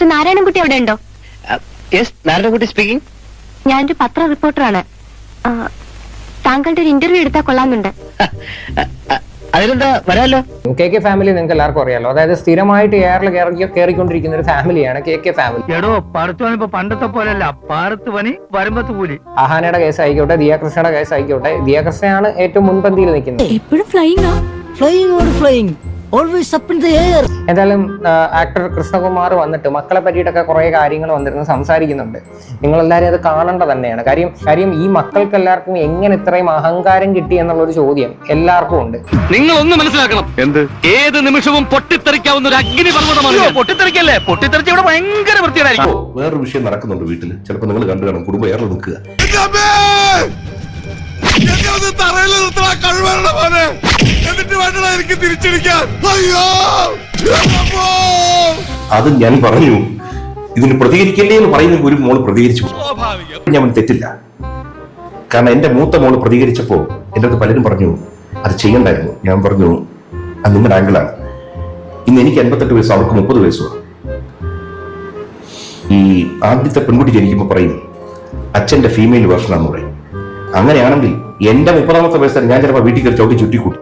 Mister Narayanankutty അവിടെ ഉണ്ടോ? Yes, Narayanankutty speaking. ഞാനൊരു പത്ര റിപ്പോർട്ടറാണ്. താങ്കളുടെ ഒരു ഇന്റർവ്യൂ എടുത്താൽ കൊള്ളാമെന്നുണ്ട്. അതിലെന്താ, വരാമല്ലോ. കെ ഫാമിലി നിങ്ങൾക്ക് എല്ലാവർക്കും അറിയാലോ. അതായത് സ്ഥിരമായിട്ട് എയറിൽ കയറിക്കൊണ്ടിരിക്കുന്ന ഒരു ഫാമിലിയാണ് കെ ഫാമിലി. എടോ, പറത്തുവനിപ്പോ പണ്ടത്തെ പോലെയല്ല, പാറത്ത് പണി വരുമ്പത്ത് കൂലി. അഹാനയുടെ കേസ് ആയിക്കോട്ടെ, ദിയാകൃഷ്ണയുടെ കേസ് ആയിക്കോട്ടെ, ദിയാകൃഷ്ണയാണ് ഏറ്റവും മുൻപന്തിയിൽ നിൽക്കുന്നത്. എപ്പോഴും flying always up in the air. എന്തായാലും ആക്ടർ കൃഷ്ണകുമാർ വന്നിട്ട് മക്കളെ പറ്റിയിട്ടൊക്കെ കുറെ കാര്യങ്ങൾ വന്നിരുന്ന് സംസാരിക്കുന്നുണ്ട്. നിങ്ങളെല്ലാവരും അത് കാണേണ്ട തന്നെയാണ്. കാര്യം ഈ മക്കൾക്ക് എല്ലാവർക്കും എങ്ങനെ ഇത്രയും അഹങ്കാരം കിട്ടി എന്നുള്ളൊരു ചോദ്യം എല്ലാവർക്കും ഉണ്ട്. നിങ്ങൾ ഒന്ന് മനസ്സിലാക്കണം, എന്ത് ഏത് നിമിഷവും പൊട്ടിത്തെറിക്കാവുന്ന ഒരു അഗ്നി പർവ്വതമാണ്. പൊട്ടിത്തെറിക്കല്ലേ, പൊട്ടിത്തെറിച്ച് ഇവിടെ ഭയങ്കര വൃത്തിയായിരിക്കും. വേറൊരു വിഷയം നടക്കുന്നുണ്ട് വീട്ടിൽ, ചിലപ്പോൾ നിങ്ങൾ കണ്ടു കാണും. കുടുംബം ഏറെ നിൽക്കുക, അത് ഞാൻ പറഞ്ഞു. ഇതിന് പ്രതികരിക്കല്ലേ എന്ന് പറയുന്ന ഒരു മോള് പ്രതികരിച്ചു. ഞാൻ തെറ്റില്ല, കാരണം എന്റെ മൂത്ത മോള് പ്രതികരിച്ചപ്പോ എന്റെ അടുത്ത് പലരും പറഞ്ഞു അത് ചെയ്യണ്ടായിരുന്നു. ഞാൻ പറഞ്ഞു അത് നിങ്ങളുടെ ആംഗിളാണ്. ഇന്ന് എനിക്ക് 58 വയസ്സും അവർക്ക് 30 വയസ്സുമാണ്. ഈ ആദ്യത്തെ പെൺകുട്ടി ജനിക്കുമ്പോൾ പറയും അച്ഛന്റെ ഫീമെയിൽ വേർഷനാന്ന് പറയും. അങ്ങനെയാണെങ്കിൽ എന്റെ 30ാമത്തെ വയസ്സാണ് ഞാൻ ചിലപ്പോൾ വീട്ടിൽ കയറി ചവിട്ടി ചുറ്റിക്കൂട്ടി.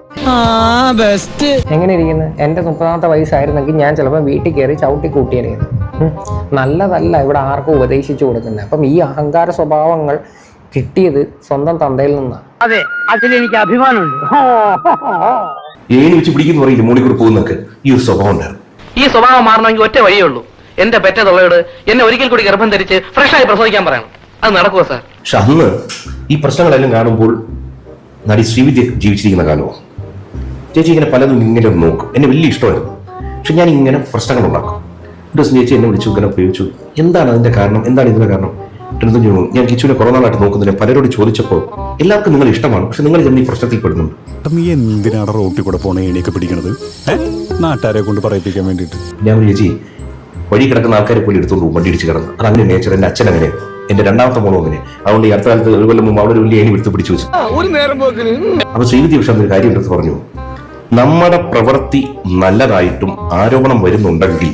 എങ്ങനെ ഇരിക്കുന്നത്? എന്റെ 30ാമത്തെ വയസ്സായിരുന്നെങ്കിൽ ഞാൻ ചിലപ്പോൾ വീട്ടിൽ കയറി ചവിട്ടി കൂട്ടിയായിരുന്നു. നല്ലതല്ല ഇവിടെ ആർക്കും ഉപദേശിച്ചു കൊടുക്കുന്നത്. അപ്പം ഈ അഹങ്കാര സ്വഭാവങ്ങൾ കിട്ടിയത് സ്വന്തം തന്തയിൽ നിന്നാണ്. അതെ, അതിലെനിക്ക് അഭിമാനമുണ്ട്. ഏണി വെച്ച് പിടിക്കുന്നു പറയില്ല, മോളിൽ കൂടെ പോകുന്നൊക്കെ ഈ ഒരു സ്വഭാവം ഉണ്ടായിരുന്നു. ഈ സ്വഭാവം മാറണമെങ്കിൽ ഒറ്റ വഴിയേ ഉള്ളൂ. എന്റെ പെറ്റതുള്ളയോട് എന്നെ ഒരിക്കൽ കൂടി ഗർഭം ധരിച്ച് ഫ്രഷായി പ്രസവിക്കാൻ പറയണം. അത് നടക്കുമോ സാർ? പക്ഷെ അന്ന് ഈ പ്രശ്നങ്ങളെല്ലാം കാണുമ്പോൾ നടി ശ്രീവിദ്യ ജീവിച്ചിരിക്കുന്ന കാലവും ചേച്ചി ഇങ്ങനെ പലതും ഇങ്ങനെ നോക്കും. എന്നെ വലിയ ഇഷ്ടമായിരുന്നു. പക്ഷെ ഞാൻ ഇങ്ങനെ പ്രശ്നങ്ങൾ ഉണ്ടാക്കും. ഒരു ദിവസം ചേച്ചി എന്നെ വിളിച്ചു, ഇങ്ങനെ ഉപയോഗിച്ചു. എന്താണ് അതിന്റെ കാരണം, എന്താണ് ഇതിന്റെ കാരണം? ഞാൻ കിച്ചുവിനെ കൊറോണായിട്ട് നോക്കുന്നില്ല. പലരോട് ചോദിച്ചപ്പോൾ എല്ലാവർക്കും നിങ്ങൾ ഇഷ്ടമാണ്, പക്ഷെ നിങ്ങൾ ചെന്ന് ഈ പ്രശ്നത്തിൽ പെടുന്നുണ്ട്. നീ എന്തിനാണ് റോട്ടിൽ കൂടെ പോണ ഏണിയൊക്കെ പിടിക്കണത്? നാട്ടുകാരെ കൊണ്ട് പറയിപ്പിക്കാൻ വേണ്ടിയിട്ട്. ഞാൻ ചേച്ചി വഴി കിടക്കുന്ന ആൾക്കാരെ പോലും എടുത്തോണ്ട് വണ്ടി ഇടിച്ച് കിടന്നു. അത് അങ്ങനെ നേച്ചർ. എന്റെ അച്ഛൻ അങ്ങനെ, എന്റെ രണ്ടാമത്തെ മോളും അങ്ങനെ. അതുകൊണ്ട് ഈ അടുത്ത കാലത്ത് ഒരു കൊല്ലം മുമ്പ് അവിടെ വലിയ ഏണി എടുത്ത് പിടിച്ചു വെച്ചു. അപ്പൊ ശ്രീവിദ്യ പക്ഷെ ഒരു കാര്യം എടുത്ത് പറഞ്ഞു, നമ്മുടെ പ്രവൃത്തി നല്ലതായിട്ടും ആരോപണം വരുന്നുണ്ടെങ്കിൽ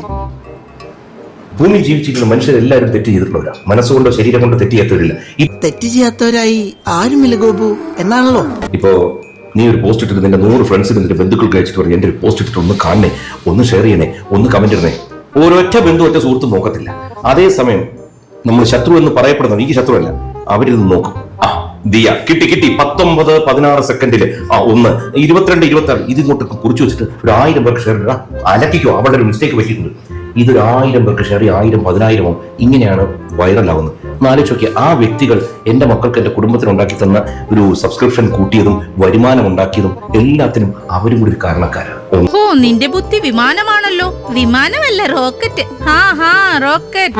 ഭൂമി ജീവിച്ചിരിക്കുന്ന മനുഷ്യരെല്ലാവരും തെറ്റ് ചെയ്തിട്ടുള്ളവരാ. മനസ്സുകൊണ്ടോ ശരീരം കൊണ്ടോ തെറ്റ് ചെയ്യാത്തവരില്ല. ഈ തെറ്റ് ചെയ്യാത്തവരായി ആരുമില്ല ഗോപു എന്നാണല്ലോ. ഇപ്പോ നീ ഒരു പോസ്റ്റ് ഇട്ടിട്ട് നിന്റെ 100 ഫ്രണ്ട്സിന് നിന്റെ ബന്ധുക്കൾക്ക് അയച്ചിട്ട് പറയും എന്റെ ഒരു പോസ്റ്റ് ഇട്ടിട്ട് ഒന്ന് കാണണേ, ഒന്ന് ഷെയർ ചെയ്യണേ, ഒന്ന് കമന്റ് ഇടണേ. ഒരൊറ്റ ബന്ധു ഒറ്റ സുഹൃത്തും നോക്കത്തില്ല. അതേസമയം നമ്മൾ ശത്രു എന്ന് പറയപ്പെടുന്നത് ഈ ശത്രുവല്ല, അവരിത് നോക്കും. ദിയ കിട്ടി 19-16 സെക്കൻഡില് 1 22 26 ഇതിങ്ങോട്ട് കുറിച്ച് വെച്ചിട്ട് ഒരു 1000 പേർക്ക് ഷെയർ ഇടാ. അലക്കിക്കോ, അവളുടെ ഒരു മിസ്റ്റേക്ക് പറ്റിയിട്ടുണ്ട്. ഇതൊരു 1000 പേർക്ക് ഷെയർ 1000 10,000 ഇങ്ങനെയാണ് വൈറലാവുന്നത്. ആലോചിച്ച് നോക്കിയ ആ വ്യക്തികൾ എന്റെ മക്കൾക്ക് എന്റെ കുടുംബത്തിന് ഉണ്ടാക്കി തന്ന ഒരു സബ്സ്ക്രിപ്ഷൻ കൂട്ടിയതും വരുമാനം ഉണ്ടാക്കിയതും എല്ലാത്തിനും അവരും കൂടി ഒരു കാരണക്കാരാണ്. നിന്റെ ബുദ്ധി വിമാനമാണല്ലോ. വിമാനമല്ല, റോക്കറ്റ്. റോക്കറ്റ്.